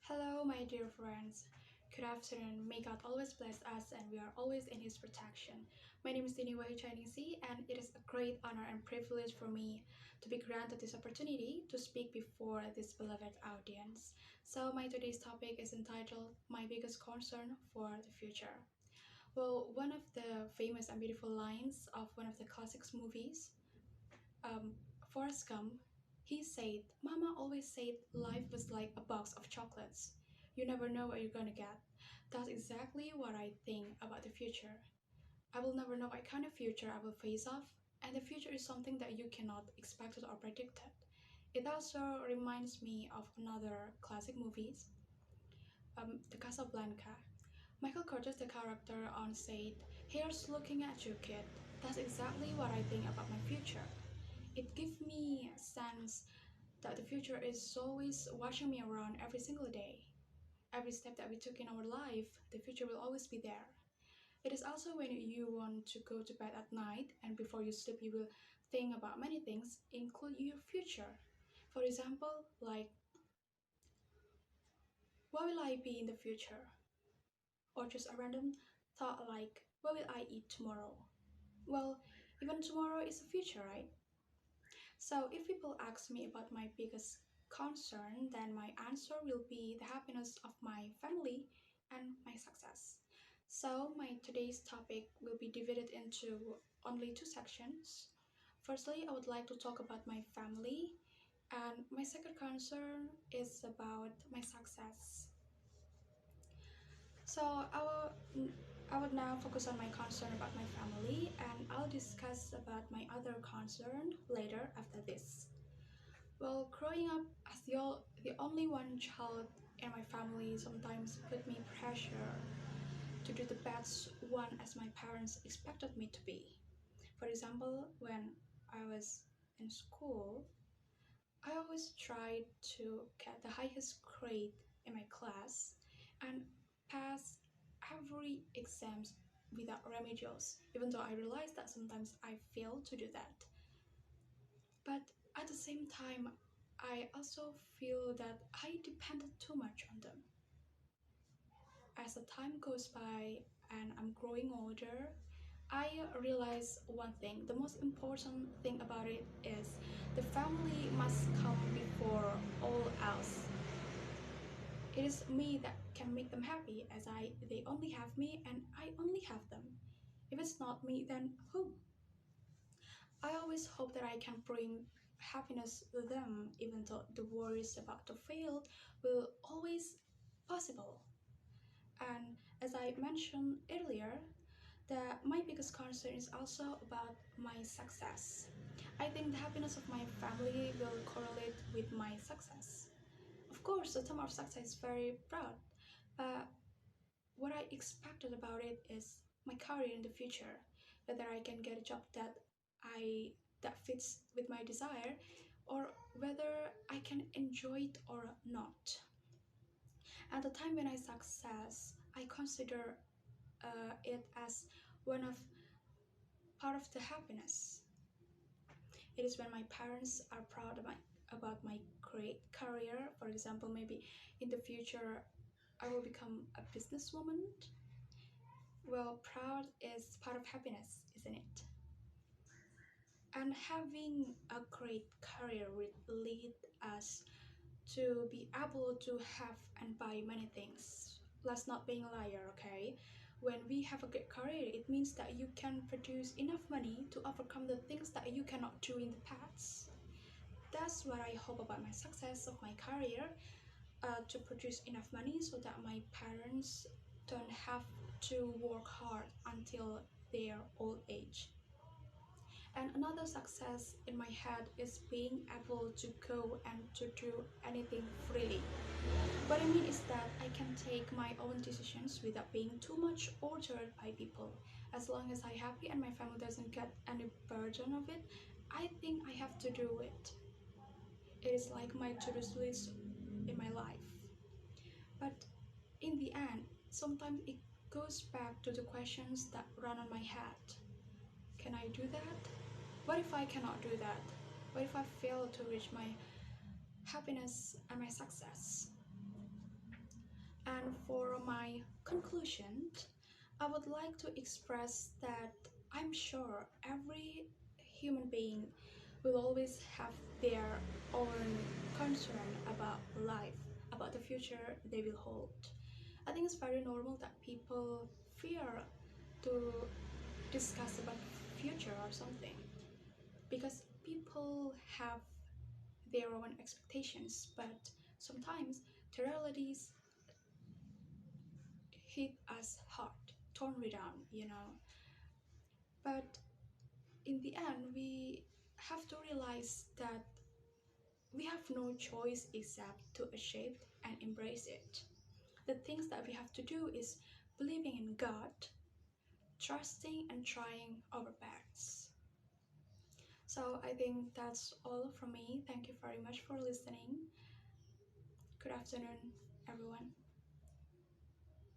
Hello, my dear friends. Good afternoon. May God always bless us and we are always in His protection. My name is Dini, Wahyu, Cahyaningsih, and it is a great honor and privilege for me to be granted this opportunity to speak before this beloved audience. So, my today's topic is entitled My Biggest Concern for the Future. Well, one of the famous and beautiful lines of one of the classics movies, um, Forrest Gump, he said, Mama always said life was like a box of chocolates. You never know what you're gonna get. That's exactly what I think about the future. I will never know what kind of future I will face off, and the future is something that you cannot expect or predict it. It also reminds me of another classic movies, The Casablanca. Michael Curtis, the character on said, "Here's looking at you, kid. That's exactly what I think about my future." It gives me a sense that the future is always watching me around every single day. Every step that we took in our life, the future will always be there. It is also when you want to go to bed at night and before you sleep, you will think about many things, include your future. For example, like, what will I be in the future? Or just a random thought like, what will I eat tomorrow? Well, even tomorrow is the future, right? So if people ask me about my biggest concern, then my answer will be the happiness of my family and my success. So my today's topic will be divided into only two sections. Firstly, I would like to talk about my family, and my second concern is about my success. So I would now focus on my concern about my family, and I'll discuss about my other concern later after this. Well, growing up as the only one child in my family sometimes put me pressure to do the best one as my parents expected me to be. For example, when I was in school, I always tried to get the highest grade in my class and pass every exams without remedials, even though I realized that sometimes I failed to do that. But at the same time, I also feel that I depended too much on them. As the time goes by and I'm growing older, I realize one thing. The most important thing about it is the family must come before all else. It is me that can make them happy as they only have me and I only have them. If it's not me, then who? I always hope that I can bring happiness to them, even though the worries about to fail will always possible. And as I mentioned earlier, that my biggest concern is also about my success. I think the happiness of my family will correlate with my success. Of course, the term of success is very broad, but what I expected about it is my career in the future, whether I can get a job I that fits with my desire, or whether I can enjoy it or not. At the time when I success, I consider it as one of part of the happiness. It is when my parents are proud about my great career. For example, maybe in the future I will become a businesswoman. Well, proud is part of happiness, isn't it? And having a great career will lead us to be able to have and buy many things. Let's not being a liar, okay? When we have a good career, it means that you can produce enough money to overcome the things that you cannot do in the past. That's what I hope about my success of my career, to produce enough money so that my parents don't have to work hard until their old age. And another success in my head is being able to go and to do anything freely. What I mean is that I can take my own decisions without being too much ordered by people. As long as I'm happy and my family doesn't get any burden of it, I think I have to do it. It is like my to-do list in my life. But in the end, sometimes it goes back to the questions that run on my head. Can I do that? What if I cannot do that? What if I fail to reach my happiness and my success? And for my conclusion, I would like to express that I'm sure every human being will always have their own concern about life, about the future they will hold. I think it's very normal that people fear to discuss about future or something because people have their own expectations, but sometimes the realities hit us hard, torn me down. But in the end, we have to realize that we have no choice except to accept and embrace it. The things that we have to do is believing in God, trusting and trying our best. So I think that's all from me. Thank you very much for listening. Good afternoon, everyone.